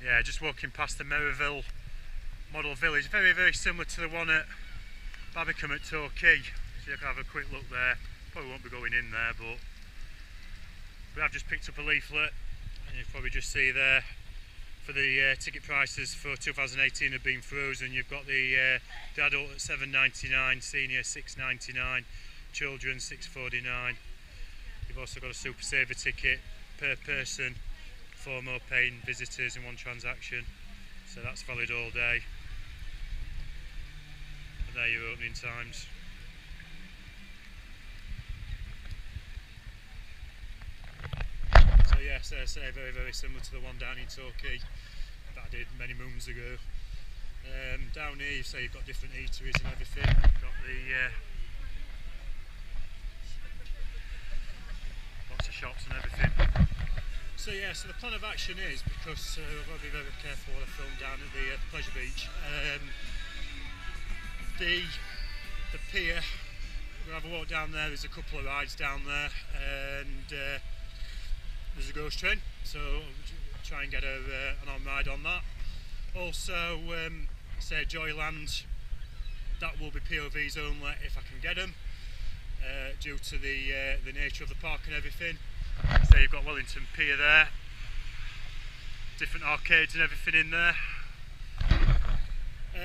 Yeah, just walking past the Merrivale model village, very similar to the one at Babicum at Torquay. So you can have a quick look there. Probably won't be going in there, but we have just picked up a leaflet, and you probably just see there for the ticket prices for 2018 have been frozen. You've got the adult at £7.99, senior £6.99, children £6.49. You've also got a Super Saver ticket per person, 4 more paying visitors in one transaction, so that's valid all day. And there are your opening times. So yes, I say very similar to the one down in Torquay that I did many moons ago. Down here you say you've got different eateries and everything. You've got the lots of shops and everything. So yeah, so the plan of action is, because I've got to be very careful what I film down at the pleasure beach. The pier, we'll have a walk down there. There's a couple of rides down there, and there's a ghost train, so we'll try and get an on ride on that. Also, say Joyland, that will be POVs only if I can get them, due to the nature of the park and everything. So you've got Wellington Pier there, different arcades and everything in there.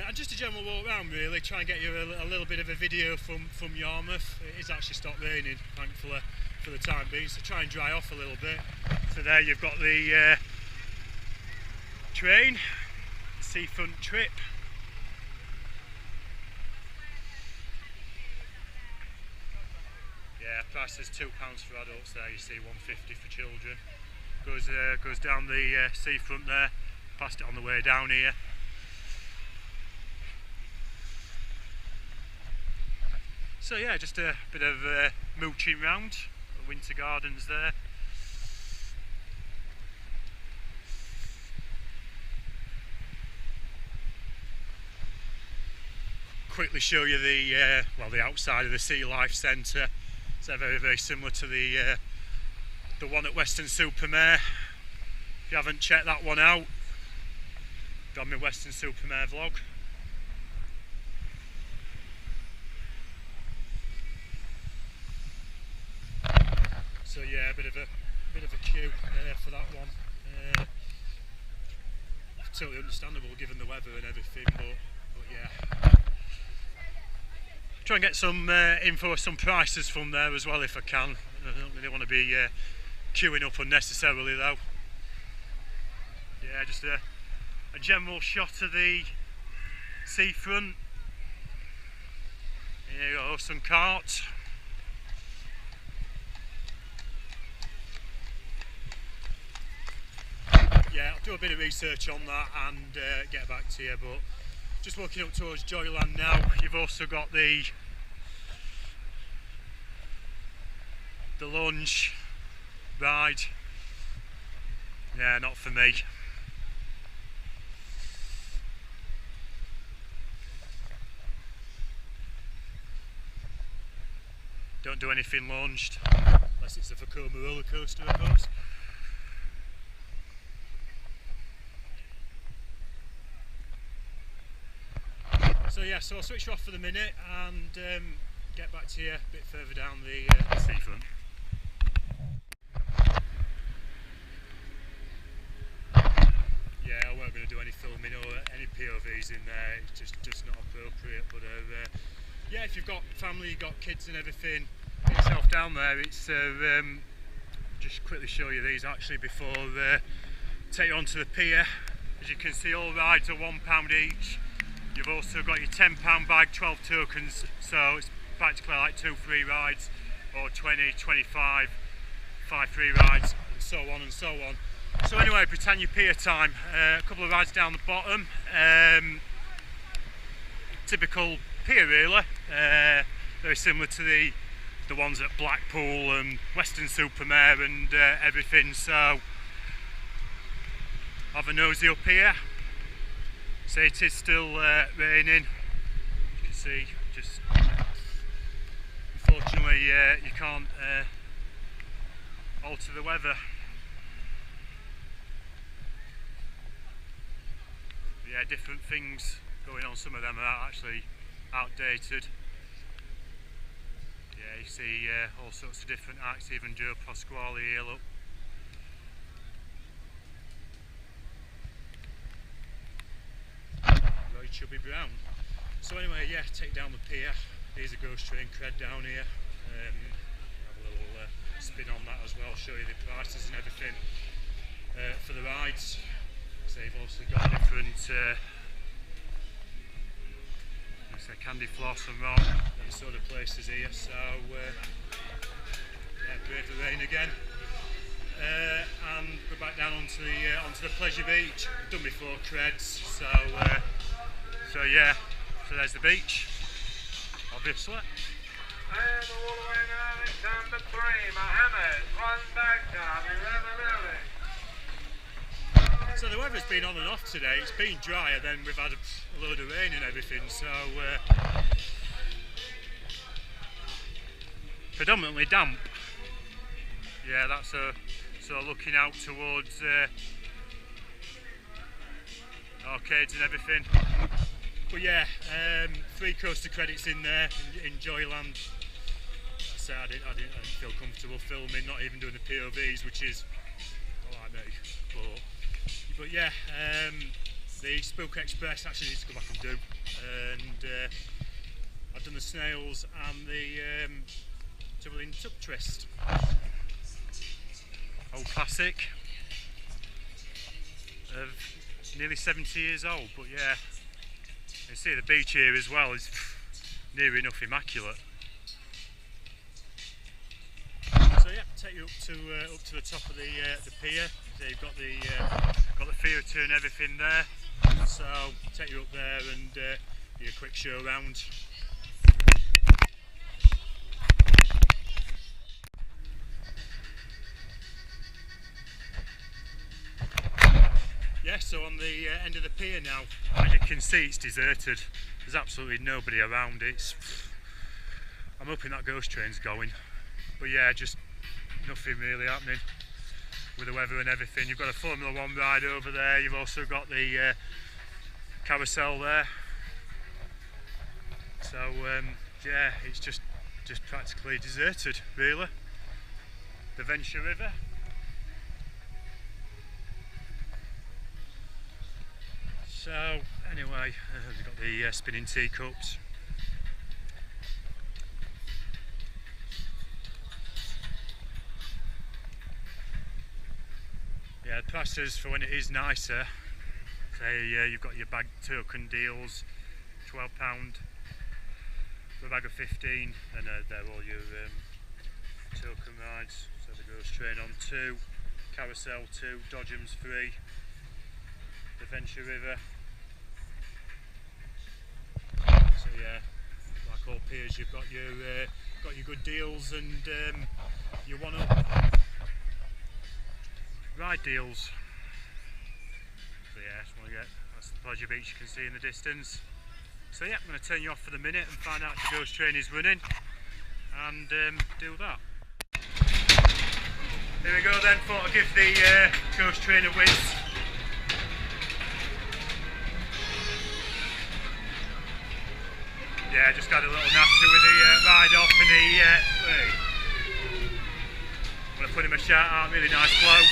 And just a general walk around really, try and get you a little bit of a video from Yarmouth. It is actually stopped raining, thankfully, for the time being, so try and dry off a little bit. So there you've got the train, seafront trip. Yeah, price is £2 for adults there, you see £1.50 for children. Goes down the seafront there, past it on the way down here. So yeah, just a bit of mooching round, the winter gardens there. Quickly show you the outside of the Sea Life Centre. So very similar to the one at Weston-super-Mare. If you haven't checked that one out, go on my Weston-super-Mare vlog. So yeah, a bit of a queue for that one. Totally understandable given the weather and everything, but yeah. Try and get some info, some prices from there as well if I can. I don't really want to be queuing up unnecessarily though. Yeah, just a general shot of the seafront. Here you go, some carts. Yeah, I'll do a bit of research on that and get back to you, but just walking up towards Joyland now. You've also got the lunge ride. Yeah, not for me. Don't do anything lunged, unless it's a Vekoma Rollercoaster, of course. So yeah, so I'll switch you off for the minute and get back to you a bit further down the seafront. Yeah, I weren't going to do any filming or any POVs in there, it's just not appropriate, but yeah, if you've got family, you've got kids and everything, get yourself down there. It's just quickly show you these actually before take you onto the pier. As you can see, all rides are £1 each. You've also got your £10 bag, 12 tokens, so it's practically like 2 free rides, or 20, 25, 5 free rides, and so on and so on. So anyway, Britannia Pier time. A couple of rides down the bottom. Typical pier really. Very similar to the ones at Blackpool and Weston-super-Mare and everything. So have a nosy up here. So it is still raining. You can see, just unfortunately you can't alter the weather. yeah, different things going on. Some of them are actually outdated. Yeah, you see all sorts of different acts, even Joe Pasquale here, look. Roy Chubby Brown. So anyway, yeah, take down the pier. Here's a ghost train cred down here. Have a little spin on that as well, show you the prices and everything for the rides. So they've also got different candy floss and rock, them sort of places here. So yeah, brave the rain again. And go back down onto the pleasure beach. We've done before creds, so yeah, so there's the beach, obviously. And all the way now, it's number 3, Mohammed, one back down, 11. So the weather's been on and off today. It's been drier, then we've had a load of rain and everything, so predominantly damp. Yeah, that's so looking out towards arcades and everything. But yeah, 3 coaster credits in there in Joyland. I didn't feel comfortable filming, not even doing the POVs, which is alright me. But yeah, the Spook Express actually needs to go back and do. And I've done the snails and the Joyland Tub Twist. Old classic of nearly 70 years old, but yeah, you see the beach here as well is near enough immaculate. So yeah, take you up to the top of the pier. So you've got the theatre and everything there. So take you up there and do a quick show round. Yeah, so on the end of the pier now, as you can see, it's deserted. There's absolutely nobody around. I'm hoping that ghost train's going, but yeah, just nothing really happening with the weather and everything. You've got a Formula 1 ride over there. You've also got the carousel there. So yeah, it's just practically deserted, really. The Venture River. So anyway, we've got the spinning teacups. Yeah, the prices for when it is nicer. Say you've got your bag token deals, £12 for a bag of 15, and they're all your token rides. So the ghost train on 2, carousel 2, Dodgems 3, the Venture River. So yeah, like all piers, you've got your good deals and your one-up ride deals. So yeah, that's the pleasure beach you can see in the distance. So yeah, I'm going to turn you off for the minute and find out if the ghost train is running and do that. Here we go then, thought I'd give the ghost train a whiz. Yeah, just got a little natter with the ride off, and I'm going to put him a shout out, really nice bloke.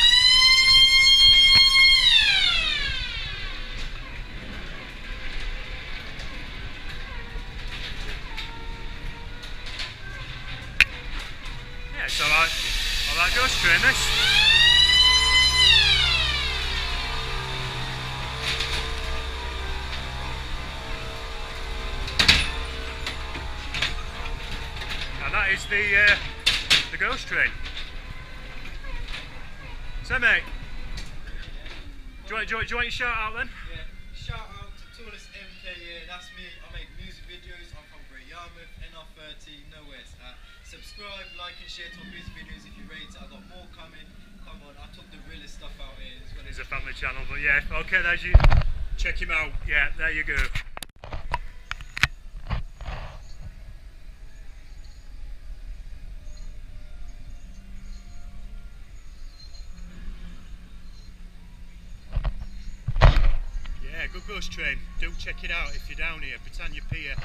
Yeah, it's alright ghost train this. That is the ghost train. So mate, do you want your shout out then? Yeah, shout out to Tourist MK, that's me. I make music videos. I'm from Great Yarmouth, NR30, know where it's at. Subscribe, like and share to my music videos if you rate it. I've got more coming. Come on, I took the realest stuff out here as well. It's a family channel, but yeah, okay, there's you. Check him out. Yeah, there you go. good ghost train. Do check it out if you're down here. Britannia Pier.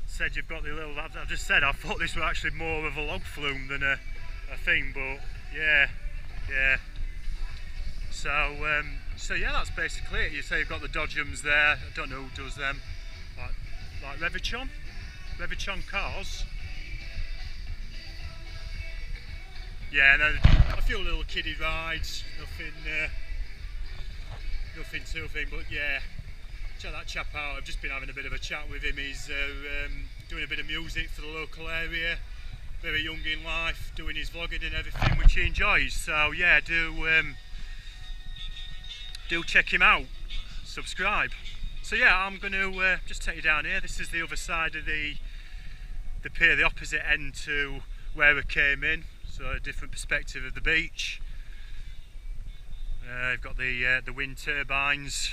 Said you've got the little. I've just said I thought this was actually more of a log flume than a thing, but yeah. So yeah, that's basically it. You say you've got the Dodgems there. I don't know who does them. Like Revachon cars. Yeah, and then a few little kiddie rides. Nothing too thing, but yeah. Check that chap out. I've just been having a bit of a chat with him. He's doing a bit of music for the local area. Very young in life, doing his vlogging and everything, which he enjoys. So yeah, do check him out. Subscribe. So yeah, I'm going to just take you down here. This is the other side of the pier, the opposite end to where we came in. So a different perspective of the beach. You've got the wind turbines.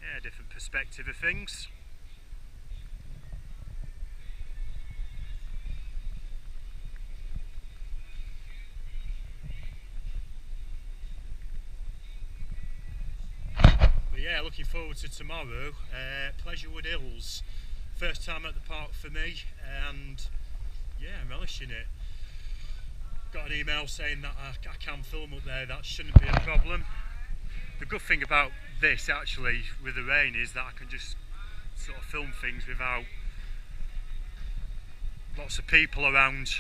Yeah, different perspective of things. But yeah, looking forward to tomorrow. Pleasurewood Hills. First time at the park for me, and yeah, I'm relishing it. Got an email saying that I can film up there. That shouldn't be a problem. The good thing about this actually with the rain is that I can just sort of film things without lots of people around.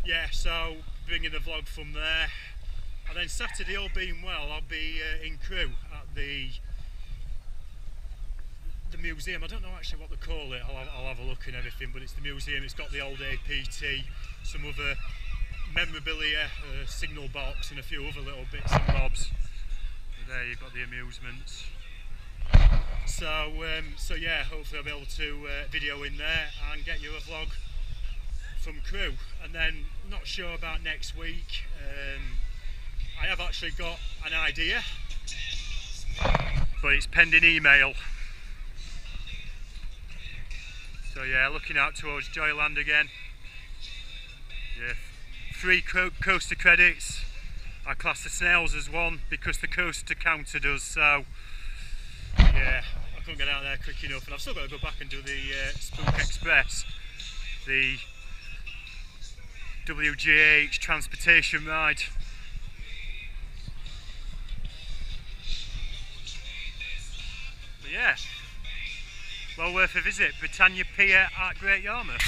Yeah, so bringing the vlog from there, and then Saturday, all being well, I'll be in Crewe at the museum. I don't know actually what they call it. I'll have a look and everything, but it's the museum. It's got the old APT, some other memorabilia, signal box, and a few other little bits and bobs. But there you've got the amusements. So yeah, hopefully I'll be able to video in there and get you a vlog from Crewe. And then not sure about next week. I have actually got an idea, but it's pending email. So yeah, looking out towards Joyland again. Yeah, 3 coaster credits. I class the snails as 1 because the coaster counted us. So yeah, I couldn't get out there quick enough, and I've still got to go back and do the Spook Express, the WGH transportation ride. But yeah, well worth a visit. Britannia Pier at Great Yarmouth.